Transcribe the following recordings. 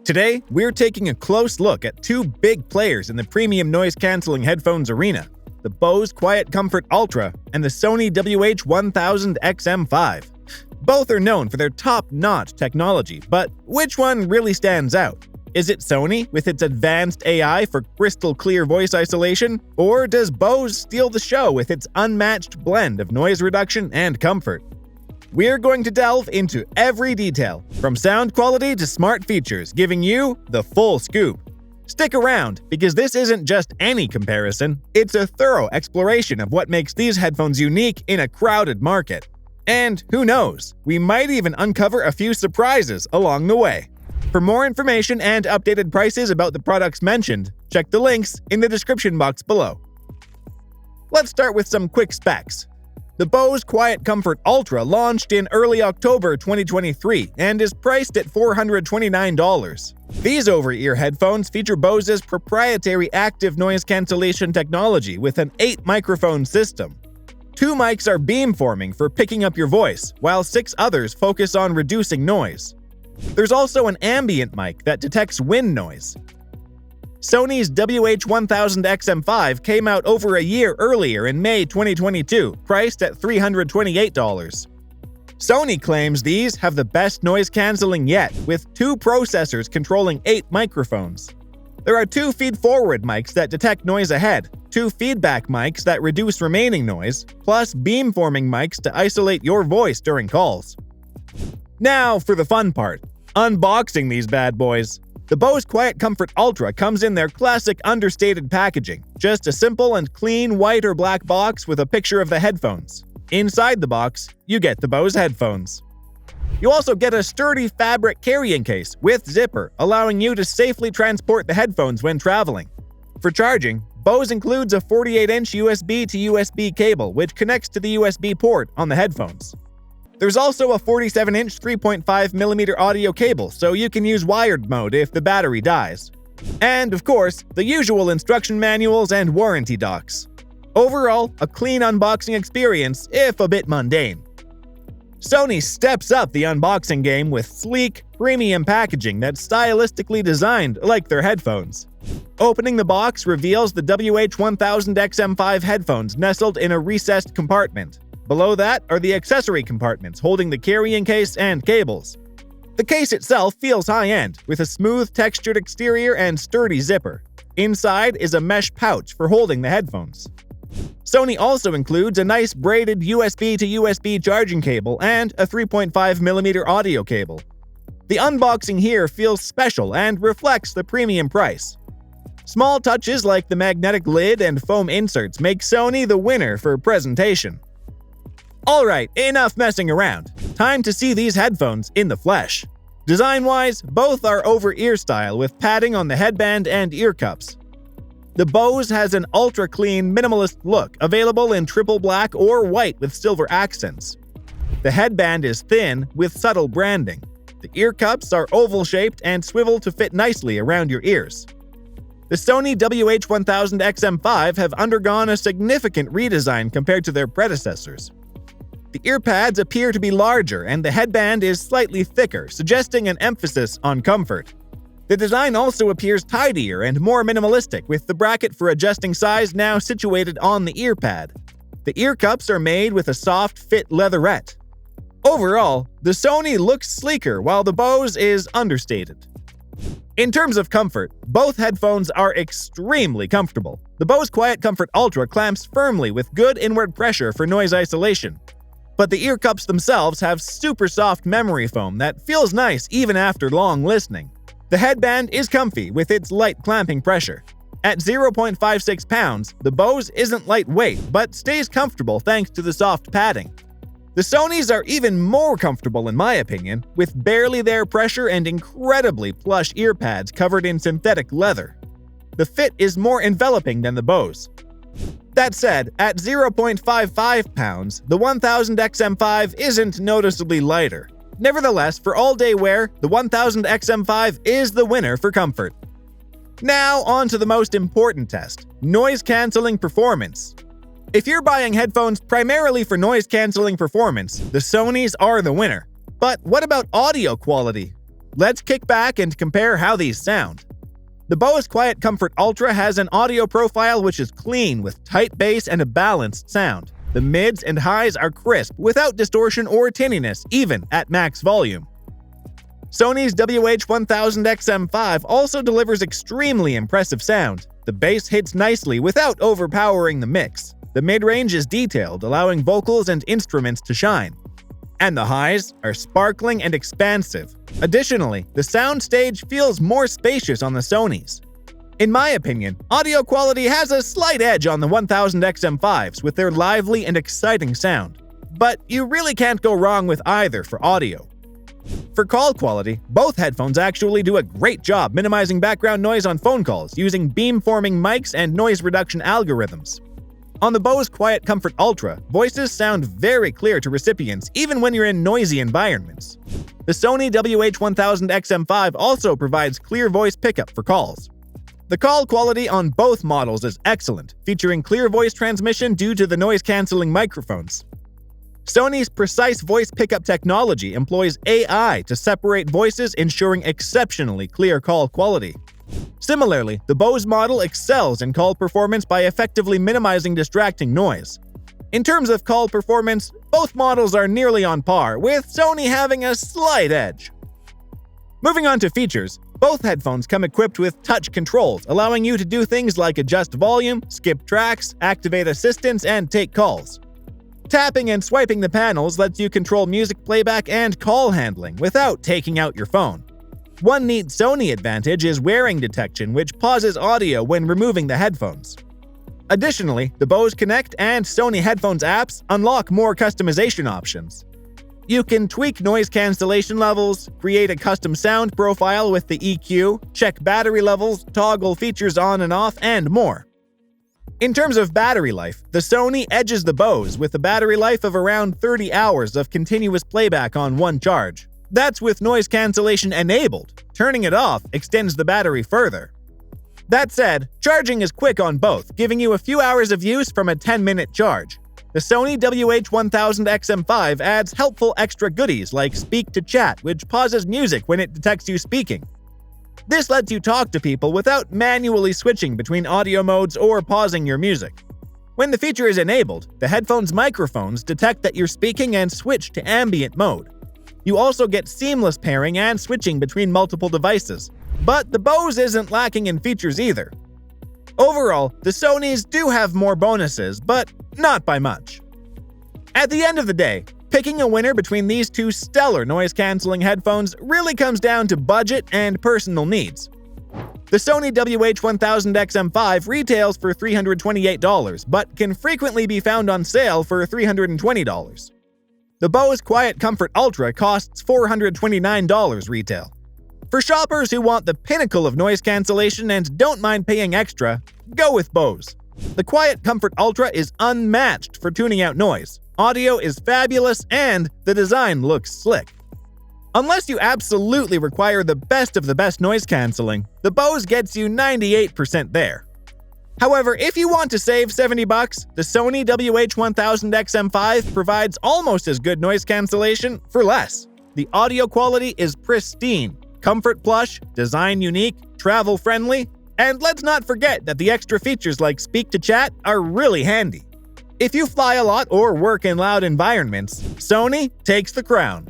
Today, we're taking a close look at two big players in the premium noise-canceling headphones arena, the BOSE QuietComfort Ultra and the SONY WH-1000 XM5. Both are known for their top-notch technology, but which one really stands out? Is it Sony with its advanced AI for crystal-clear voice isolation, or does BOSE steal the show with its unmatched blend of noise reduction and comfort? We're going to delve into every detail, from sound quality to smart features, giving you the full scoop. Stick around, because this isn't just any comparison, it's a thorough exploration of what makes these headphones unique in a crowded market. And who knows, we might even uncover a few surprises along the way. For more information and updated prices about the products mentioned, check the links in the description box below. Let's start with some quick specs. The BOSE QuietComfort Ultra launched in early October 2023 and is priced at $429. These over-ear headphones feature BOSE's proprietary active noise cancellation technology with an 8-microphone system. 2 mics are beamforming for picking up your voice, while 6 others focus on reducing noise. There's also an ambient mic that detects wind noise. Sony's WH-1000 XM5 came out over a year earlier in May 2022, priced at $328. Sony claims these have the best noise cancelling yet, with 2 processors controlling 8 microphones. There are 2 feed-forward mics that detect noise ahead, 2 feedback mics that reduce remaining noise, plus beamforming mics to isolate your voice during calls. Now for the fun part, unboxing these bad boys. The BOSE QuietComfort Ultra comes in their classic understated packaging, just a simple and clean white or black box with a picture of the headphones. Inside the box, you get the BOSE headphones. You also get a sturdy fabric carrying case with zipper, allowing you to safely transport the headphones when traveling. For charging, BOSE includes a 48-inch USB to USB cable which connects to the USB port on the headphones. There's also a 47-inch 3.5mm audio cable, so you can use wired mode if the battery dies. And, of course, the usual instruction manuals and warranty docs. Overall, a clean unboxing experience, if a bit mundane. Sony steps up the unboxing game with sleek, premium packaging that's stylistically designed like their headphones. Opening the box reveals the WH-1000 XM5 headphones nestled in a recessed compartment. Below that are the accessory compartments holding the carrying case and cables. The case itself feels high-end, with a smooth textured exterior and sturdy zipper. Inside is a mesh pouch for holding the headphones. Sony also includes a nice braided USB to USB charging cable and a 3.5mm audio cable. The unboxing here feels special and reflects the premium price. Small touches like the magnetic lid and foam inserts make Sony the winner for presentation. Alright, enough messing around. Time to see these headphones in the flesh. Design-wise, both are over-ear style with padding on the headband and ear cups. The BOSE has an ultra-clean, minimalist look, available in triple black or white with silver accents. The headband is thin, with subtle branding. The ear cups are oval-shaped and swivel to fit nicely around your ears. The Sony WH-1000 XM5 have undergone a significant redesign compared to their predecessors. The ear pads appear to be larger and the headband is slightly thicker, suggesting an emphasis on comfort. The design also appears tidier and more minimalistic, with the bracket for adjusting size now situated on the ear pad. The ear cups are made with a soft fit leatherette. Overall, the Sony looks sleeker while the BOSE is understated. In terms of comfort, both headphones are extremely comfortable. The BOSE QuietComfort Ultra clamps firmly with good inward pressure for noise isolation. But the ear cups themselves have super soft memory foam that feels nice even after long listening. The headband is comfy with its light clamping pressure. At 0.56 pounds, the BOSE isn't lightweight but stays comfortable thanks to the soft padding. The Sonys are even more comfortable in my opinion, with barely there pressure and incredibly plush ear pads covered in synthetic leather. The fit is more enveloping than the BOSE. That said, at 0.55 pounds, the 1000 XM5 isn't noticeably lighter. Nevertheless, for all-day wear, the 1000 XM5 is the winner for comfort. Now on to the most important test, noise-canceling performance. If you're buying headphones primarily for noise-canceling performance, the Sonys are the winner. But what about audio quality? let's kick back and compare how these sound. The BOSE QuietComfort Ultra has an audio profile which is clean with tight bass and a balanced sound. The mids and highs are crisp without distortion or tinniness, even at max volume. Sony's WH-1000XM5 also delivers extremely impressive sound. The bass hits nicely without overpowering the mix. The mid-range is detailed, allowing vocals and instruments to shine. And the highs are sparkling and expansive. Additionally, the soundstage feels more spacious on the Sonys. In my opinion, audio quality has a slight edge on the 1000XM5s with their lively and exciting sound. But you really can't go wrong with either for audio. For call quality, both headphones actually do a great job minimizing background noise on phone calls using beamforming mics and noise reduction algorithms. On the BOSE QuietComfort Ultra, voices sound very clear to recipients even when you're in noisy environments. The Sony WH-1000XM5 also provides clear voice pickup for calls. The call quality on both models is excellent, featuring clear voice transmission due to the noise-canceling microphones. Sony's precise voice pickup technology employs AI to separate voices, ensuring exceptionally clear call quality. Similarly, the BOSE model excels in call performance by effectively minimizing distracting noise. In terms of call performance, both models are nearly on par, with Sony having a slight edge. Moving on to features, both headphones come equipped with touch controls, allowing you to do things like adjust volume, skip tracks, activate assistants, and take calls. Tapping and swiping the panels lets you control music playback and call handling without taking out your phone. One neat Sony advantage is wearing detection, which pauses audio when removing the headphones. Additionally, the BOSE Connect and Sony Headphones apps unlock more customization options. You can tweak noise cancellation levels, create a custom sound profile with the EQ, check battery levels, toggle features on and off, and more. In terms of battery life, the Sony edges the BOSE with a battery life of around 30 hours of continuous playback on one charge. That's with noise cancellation enabled. Turning it off extends the battery further. That said, charging is quick on both, giving you a few hours of use from a 10-minute charge. The Sony WH-1000XM5 adds helpful extra goodies like Speak to Chat, which pauses music when it detects you speaking. This lets you talk to people without manually switching between audio modes or pausing your music. When the feature is enabled, the headphone's microphones detect that you're speaking and switch to ambient mode. You also get seamless pairing and switching between multiple devices. But the BOSE isn't lacking in features either. Overall, the Sonys do have more bonuses, but not by much. At the end of the day, picking a winner between these two stellar noise-canceling headphones really comes down to budget and personal needs. The Sony WH-1000XM5 retails for $328, but can frequently be found on sale for $320. The BOSE QuietComfort Ultra costs $429 retail. For shoppers who want the pinnacle of noise cancellation and don't mind paying extra, go with BOSE. The QuietComfort Ultra is unmatched for tuning out noise. Audio is fabulous, and the design looks slick. Unless you absolutely require the best of the best noise cancelling, the BOSE gets you 98% there. However, if you want to save $70, the Sony WH-1000XM5 provides almost as good noise cancellation for less. The audio quality is pristine, comfort plush, design unique, travel friendly, and let's not forget that the extra features like Speak to Chat are really handy. If you fly a lot or work in loud environments, Sony takes the crown.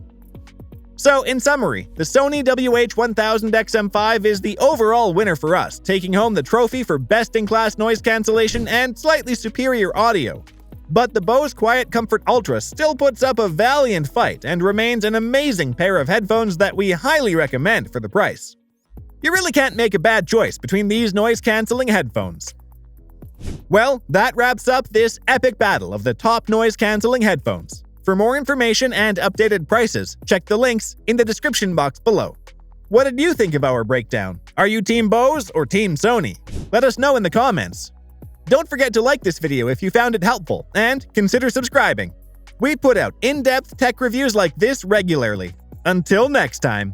So, in summary, the Sony WH-1000XM5 is the overall winner for us, taking home the trophy for best-in-class noise cancellation and slightly superior audio. But the BOSE QuietComfort Ultra still puts up a valiant fight and remains an amazing pair of headphones that we highly recommend for the price. You really can't make a bad choice between these noise-canceling headphones. Well, that wraps up this epic battle of the top noise-canceling headphones. For more information and updated prices, check the links in the description box below. What did you think of our breakdown? Are you Team BOSE or Team Sony? Let us know in the comments. Don't forget to like this video if you found it helpful, and consider subscribing. We put out in-depth tech reviews like this regularly. Until next time.